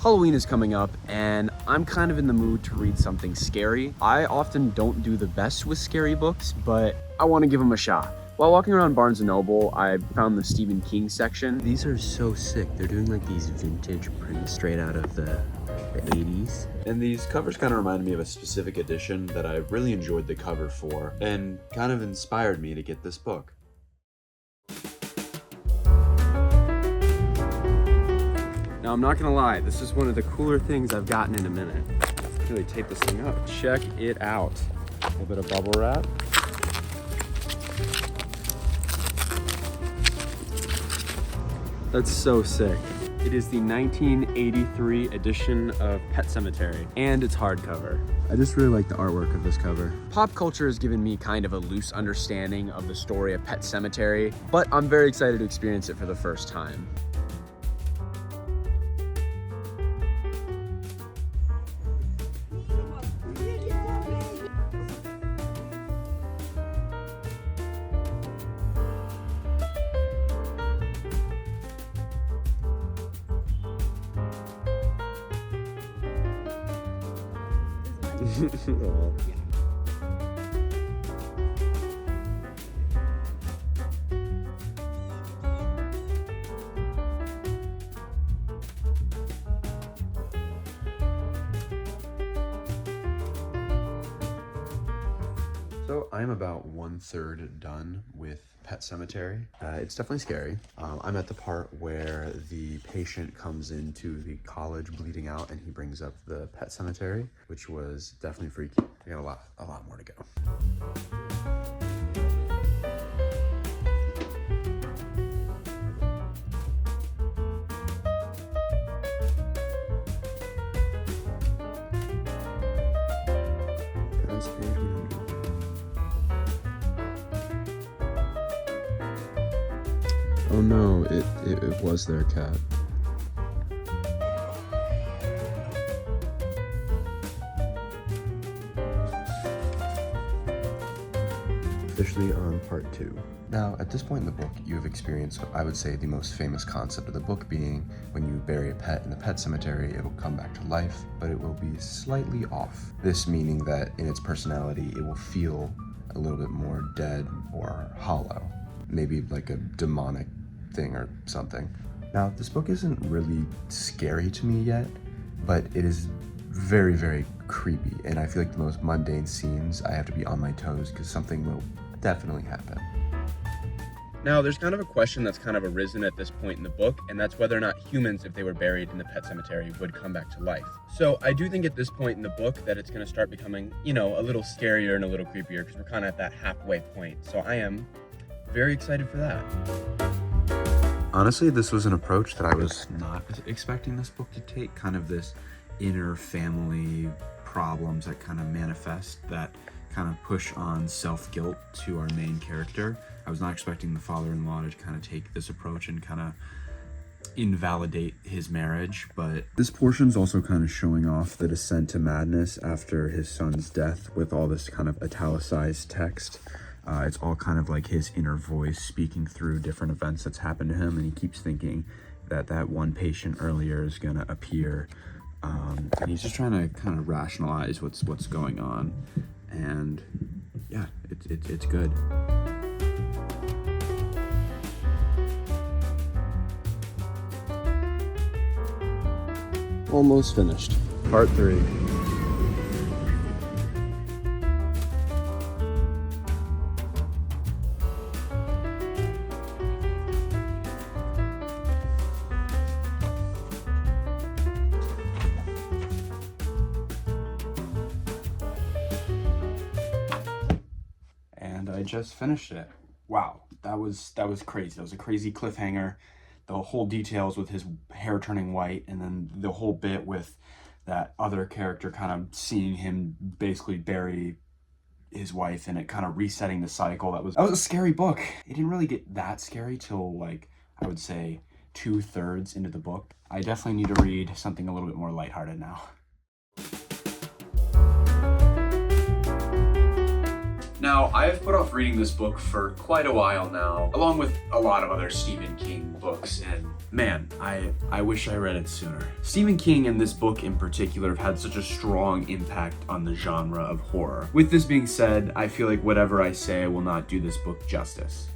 Halloween is coming up and I'm kind of in the mood to read something scary. I often don't do the best with scary books, but I want to give them a shot. While walking around Barnes & Noble, I found the Stephen King section. These are so sick. They're doing like these vintage prints straight out of the 80s. And these covers kind of reminded me of a specific edition that I really enjoyed the cover for and kind of inspired me to get this book. Now, I'm not gonna lie, this is one of the cooler things I've gotten in a minute. Let's really tape this thing up. Check it out. A little bit of bubble wrap. That's so sick. It is the 1983 edition of Pet Sematary, and it's hardcover. I just really like the artwork of this cover. Pop culture has given me kind of a loose understanding of the story of Pet Sematary, but I'm very excited to experience it for the first time. So I'm about 1/3 done with Pet Sematary. It's definitely scary. I'm at the part where the patient comes into the college bleeding out and he brings up the Pet Sematary, which was definitely freaky. I got a lot more to go. Oh no, it was their cat. Officially on part 2. Now, at this point in the book, you have experienced, I would say, the most famous concept of the book being when you bury a pet in the pet cemetery, it will come back to life, but it will be slightly off. This meaning that in its personality, it will feel a little bit more dead or hollow. Maybe like a demonic thing or something. Now, this book isn't really scary to me yet, but it is very, very creepy, and I feel like the most mundane scenes, I have to be on my toes because something will definitely happen. Now, there's kind of a question that's kind of arisen at this point in the book, and that's whether or not humans, if they were buried in the pet cemetery, would come back to life. So I do think at this point in the book that it's going to start becoming, you know, a little scarier and a little creepier because we're kind of at that halfway point. So I am very excited for that. Honestly, this was an approach that I was not expecting this book to take, kind of this inner family problems that kind of manifest, that kind of push on self-guilt to our main character. I was not expecting the father-in-law to kind of take this approach and kind of invalidate his marriage, but this portion's also kind of showing off the descent to madness after his son's death with all this kind of italicized text. It's all kind of like his inner voice speaking through different events that's happened to him, and he keeps thinking that that one patient earlier is gonna appear, and he's just trying to kind of rationalize what's going on, and yeah, it's good. Almost finished. Part 3. I just finished it. Wow, that was crazy. That was a crazy cliffhanger. The whole details with his hair turning white, and then the whole bit with that other character kind of seeing him basically bury his wife and it kind of resetting the cycle. That was a scary book. It didn't really get that scary till, like, I would say 2/3 into the book. I definitely need to read something a little bit more lighthearted now. Now, I have put off reading this book for quite a while now, along with a lot of other Stephen King books, and man, I wish I read it sooner. Stephen King and this book in particular have had such a strong impact on the genre of horror. With this being said, I feel like whatever I say will not do this book justice.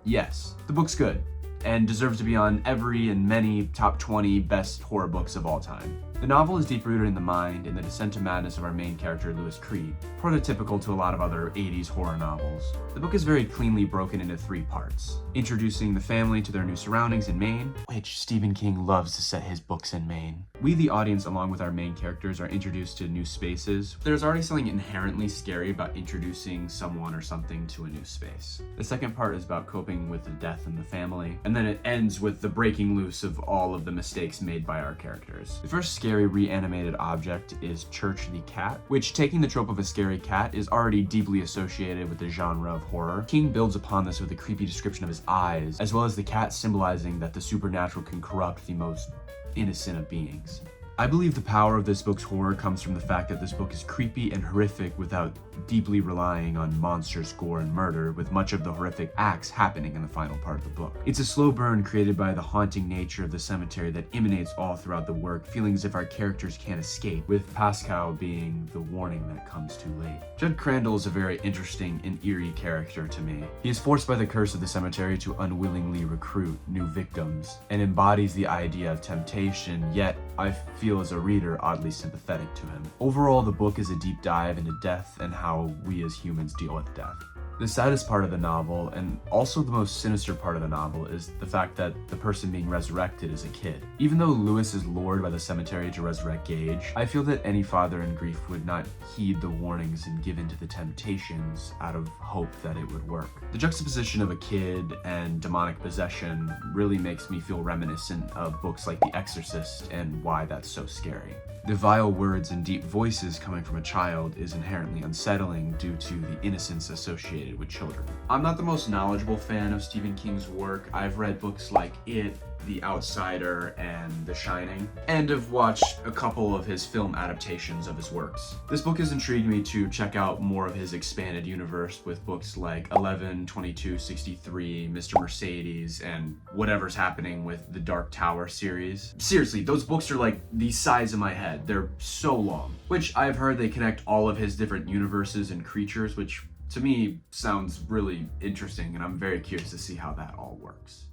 Yes, the book's good, and deserves to be on every and many top 20 best horror books of all time. The novel is deep-rooted in the mind and the descent to madness of our main character, Lewis Creed, prototypical to a lot of other 80s horror novels. The book is very cleanly broken into 3 parts, introducing the family to their new surroundings in Maine, which Stephen King loves to set his books in Maine. We, the audience, along with our main characters, are introduced to new spaces. There's already something inherently scary about introducing someone or something to a new space. The second part is about coping with the death in the family, and then it ends with the breaking loose of all of the mistakes made by our characters. The first scary reanimated object is Church the Cat, which, taking the trope of a scary cat, is already deeply associated with the genre of horror. King builds upon this with a creepy description of his eyes, as well as the cat symbolizing that the supernatural can corrupt the most innocent of beings. I believe the power of this book's horror comes from the fact that this book is creepy and horrific without deeply relying on monsters, gore, and murder, with much of the horrific acts happening in the final part of the book. It's a slow burn created by the haunting nature of the cemetery that emanates all throughout the work, feeling as if our characters can't escape, with Pascal being the warning that comes too late. Judd Crandall is a very interesting and eerie character to me. He is forced by the curse of the cemetery to unwillingly recruit new victims, and embodies the idea of temptation, yet I feel as a reader oddly sympathetic to him. Overall, the book is a deep dive into death and how we as humans deal with death. The saddest part of the novel, and also the most sinister part of the novel, is the fact that the person being resurrected is a kid. Even though Lewis is lured by the cemetery to resurrect Gage, I feel that any father in grief would not heed the warnings and give in to the temptations out of hope that it would work. The juxtaposition of a kid and demonic possession really makes me feel reminiscent of books like The Exorcist and why that's so scary. The vile words and deep voices coming from a child is inherently unsettling due to the innocence associated with children. I'm not the most knowledgeable fan of Stephen King's work. I've read books like It, The Outsider, and The Shining, and have watched a couple of his film adaptations of his works. This book has intrigued me to check out more of his expanded universe with books like 11, 22, 63, Mr. Mercedes, and whatever's happening with the Dark Tower series. Seriously, those books are like the size of my head. They're so long, which I've heard they connect all of his different universes and creatures, which to me sounds really interesting, and I'm very curious to see how that all works.